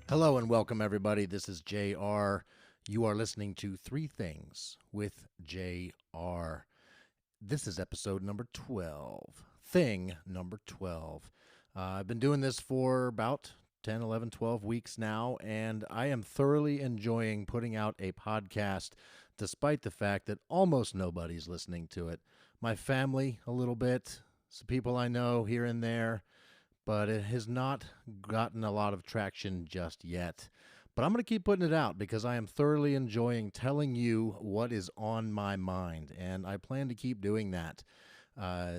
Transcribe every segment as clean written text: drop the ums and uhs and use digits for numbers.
Hello and welcome, everybody. This is JR. You are listening to Three Things with JR. This is episode number 12. Thing number 12. I've been doing this for about 10, 11, 12 weeks now, and I am thoroughly enjoying putting out a podcast despite the fact that almost nobody's listening to it. My family, a little bit, some people I know here and there, but it has not gotten a lot of traction just yet. But I'm going to keep putting it out because I am thoroughly enjoying telling you what is on my mind, and I plan to keep doing that.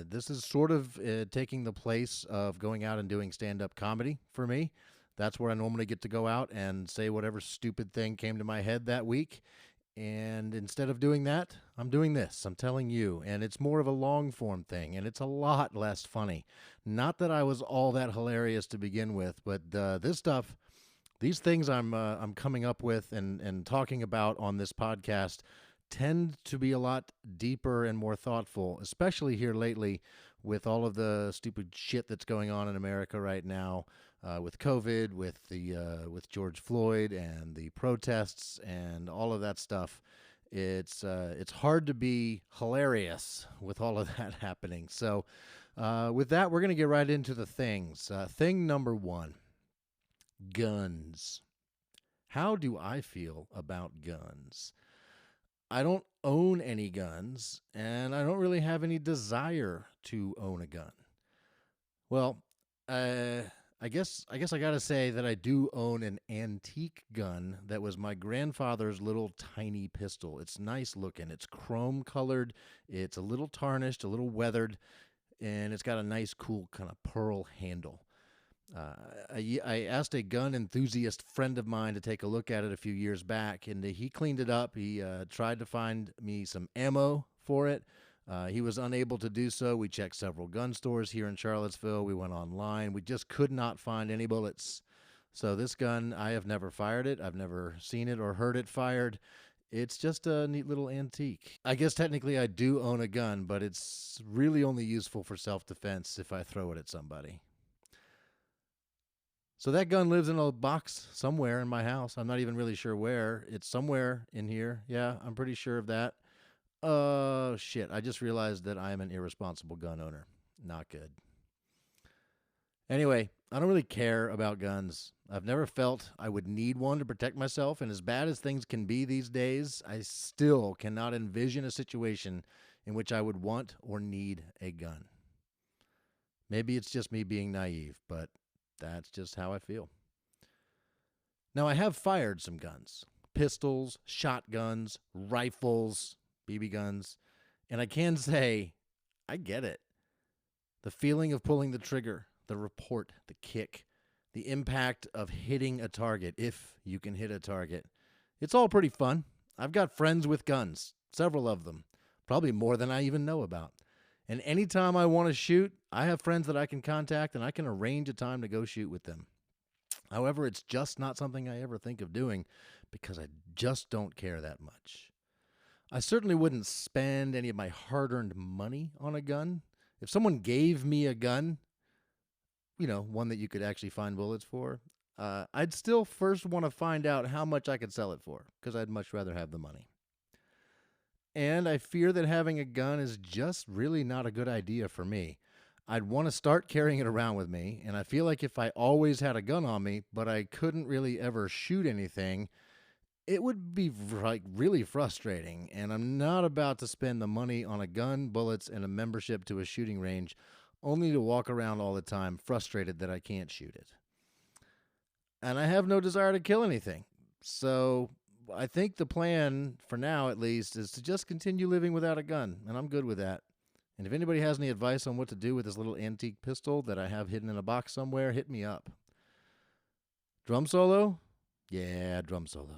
This is sort of taking the place of going out and doing stand-up comedy for me. That's where I normally get to go out and say whatever stupid thing came to my head that week. And instead of doing that, I'm doing this. I'm telling you. And it's more of a long form thing, and it's a lot less funny. Not that I was all that hilarious to begin with, but this stuff, these things I'm coming up with and talking about on this podcast tend to be a lot deeper and more thoughtful, especially here lately with all of the stupid shit that's going on in America right now, with COVID, with George Floyd and the protests and all of that stuff. It's hard to be hilarious with all of that happening. So with that, we're going to get right into the things. Thing number one, guns. How do I feel about guns? I don't own any guns, and I don't really have any desire to own a gun. Well, I guess I gotta say that I do own an antique gun that was my grandfather's little tiny pistol. It's nice looking. It's chrome colored. It's a little tarnished, a little weathered, and it's got a nice, cool kind of pearl handle. I asked a gun enthusiast friend of mine to take a look at it a few years back, and he cleaned it up. He tried to find me some ammo for it. He was unable to do so. We checked several gun stores here in Charlottesville. We went online. We just could not find any bullets. So this gun, I have never fired it. I've never seen it or heard it fired. It's just a neat little antique. I guess technically I do own a gun, but it's really only useful for self-defense if I throw it at somebody. So that gun lives in a box somewhere in my house. I'm not even really sure where. It's somewhere in here. Yeah, I'm pretty sure of that. Oh, shit. I just realized that I am an irresponsible gun owner. Not good. Anyway, I don't really care about guns. I've never felt I would need one to protect myself, and as bad as things can be these days, I still cannot envision a situation in which I would want or need a gun. Maybe it's just me being naive, but that's just how I feel. Now, I have fired some guns. Pistols, shotguns, rifles, BB guns. And I can say, I get it. The feeling of pulling the trigger, the report, the kick, the impact of hitting a target, if you can hit a target. It's all pretty fun. I've got friends with guns, several of them, probably more than I even know about. And anytime I want to shoot, I have friends that I can contact and I can arrange a time to go shoot with them. However, it's just not something I ever think of doing because I just don't care that much. I certainly wouldn't spend any of my hard-earned money on a gun. If someone gave me a gun, one that you could actually find bullets for, I'd still first want to find out how much I could sell it for because I'd much rather have the money. And I fear that having a gun is just really not a good idea for me. I'd want to start carrying it around with me, and I feel like if I always had a gun on me, but I couldn't really ever shoot anything, it would be really frustrating, and I'm not about to spend the money on a gun, bullets, and a membership to a shooting range only to walk around all the time frustrated that I can't shoot it. And I have no desire to kill anything, so I think the plan, for now at least, is to just continue living without a gun, and I'm good with that. And if anybody has any advice on what to do with this little antique pistol that I have hidden in a box somewhere, hit me up. Drum solo? Yeah, drum solo.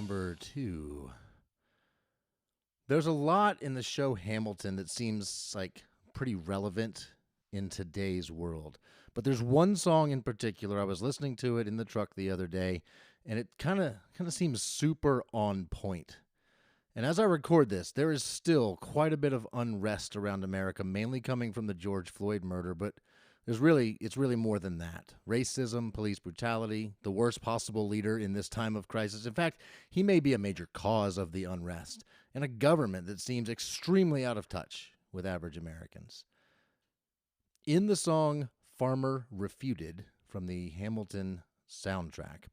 number 2. There's a lot in the show Hamilton that seems like pretty relevant in today's world. But there's one song in particular. I was listening to it in the truck the other day, and it kind of seems super on point. And as I record this, there is still quite a bit of unrest around America, mainly coming from the George Floyd murder, but it's really more than that. Racism, police brutality, the worst possible leader in this time of crisis. In fact, he may be a major cause of the unrest, and a government that seems extremely out of touch with average Americans. In the song Farmer Refuted from the Hamilton soundtrack,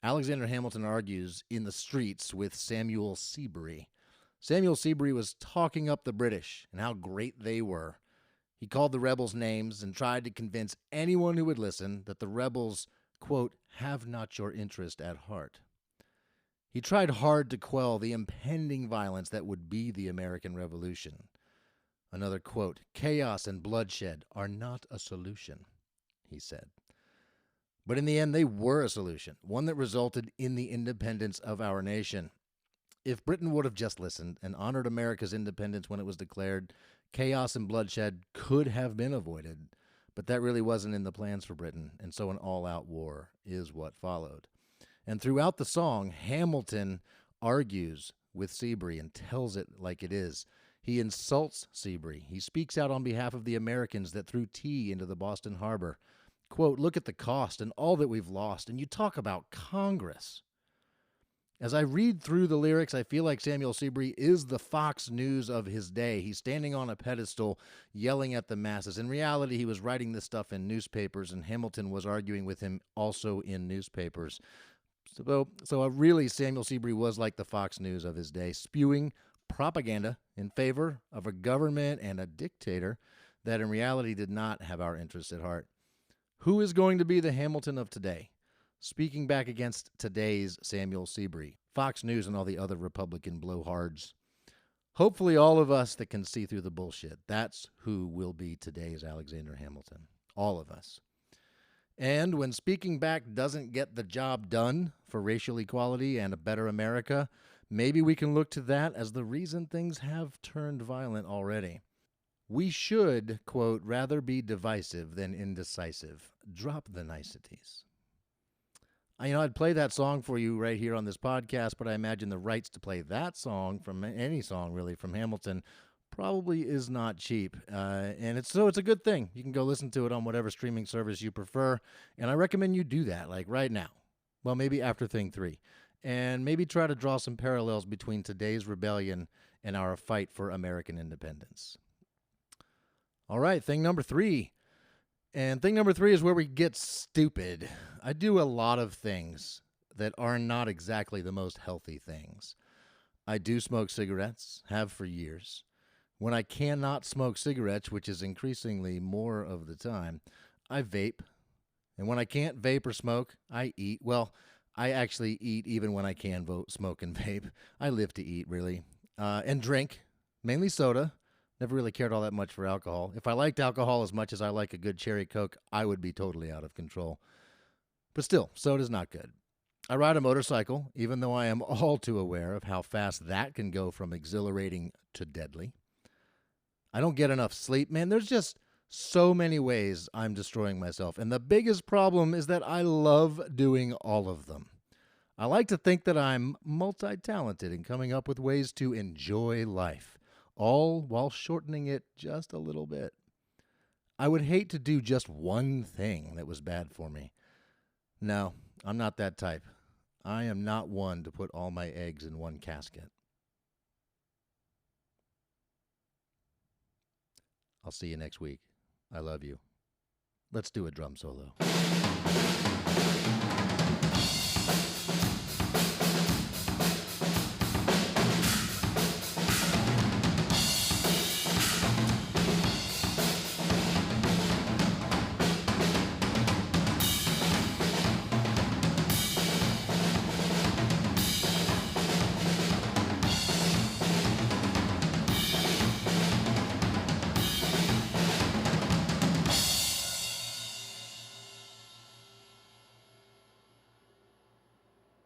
Alexander Hamilton argues in the streets with Samuel Seabury. Samuel Seabury was talking up the British and how great they were. He called the rebels names and tried to convince anyone who would listen that the rebels, quote, have not your interest at heart. He tried hard to quell the impending violence that would be the American Revolution. Another quote, chaos and bloodshed are not a solution, he said. But in the end, they were a solution, one that resulted in the independence of our nation. If Britain would have just listened and honored America's independence when it was declared, chaos and bloodshed could have been avoided. But that really wasn't in the plans for Britain, and so an all-out war is what followed. And throughout the song, Hamilton argues with Seabury and tells it like it is. He insults Seabury. He speaks out on behalf of the Americans that threw tea into the Boston Harbor. Quote, look at the cost and all that we've lost, and you talk about Congress. As I read through the lyrics, I feel like Samuel Seabury is the Fox News of his day. He's standing on a pedestal yelling at the masses. In reality, he was writing this stuff in newspapers, and Hamilton was arguing with him also in newspapers. So really, Samuel Seabury was like the Fox News of his day, spewing propaganda in favor of a government and a dictator that in reality did not have our interests at heart. Who is going to be the Hamilton of today? Speaking back against today's Samuel Seabury, Fox News and all the other Republican blowhards. Hopefully all of us that can see through the bullshit. That's who will be today's Alexander Hamilton. All of us. And when speaking back doesn't get the job done for racial equality and a better America, maybe we can look to that as the reason things have turned violent already. We should, quote, rather be divisive than indecisive. Drop the niceties. I'd play that song for you right here on this podcast, but I imagine the rights to play that song, from any song really, from Hamilton, probably is not cheap. And it's a good thing. You can go listen to it on whatever streaming service you prefer, and I recommend you do that, like right now. Well, maybe after Thing 3. And maybe try to draw some parallels between today's rebellion and our fight for American independence. All right, thing number 3. And thing number 3 is where we get stupid. I do a lot of things that are not exactly the most healthy things. I do smoke cigarettes, have for years. When I cannot smoke cigarettes, which is increasingly more of the time, I vape. And when I can't vape or smoke, I eat. Well, I actually eat even when I can smoke and vape. I live to eat, really. And drink, mainly soda. Never really cared all that much for alcohol. If I liked alcohol as much as I like a good cherry Coke, I would be totally out of control. But still, soda's not good. I ride a motorcycle, even though I am all too aware of how fast that can go from exhilarating to deadly. I don't get enough sleep. Man, there's just so many ways I'm destroying myself. And the biggest problem is that I love doing all of them. I like to think that I'm multi-talented in coming up with ways to enjoy life, all while shortening it just a little bit. I would hate to do just one thing that was bad for me. No, I'm not that type. I am not one to put all my eggs in one casket. I'll see you next week. I love you. Let's do a drum solo.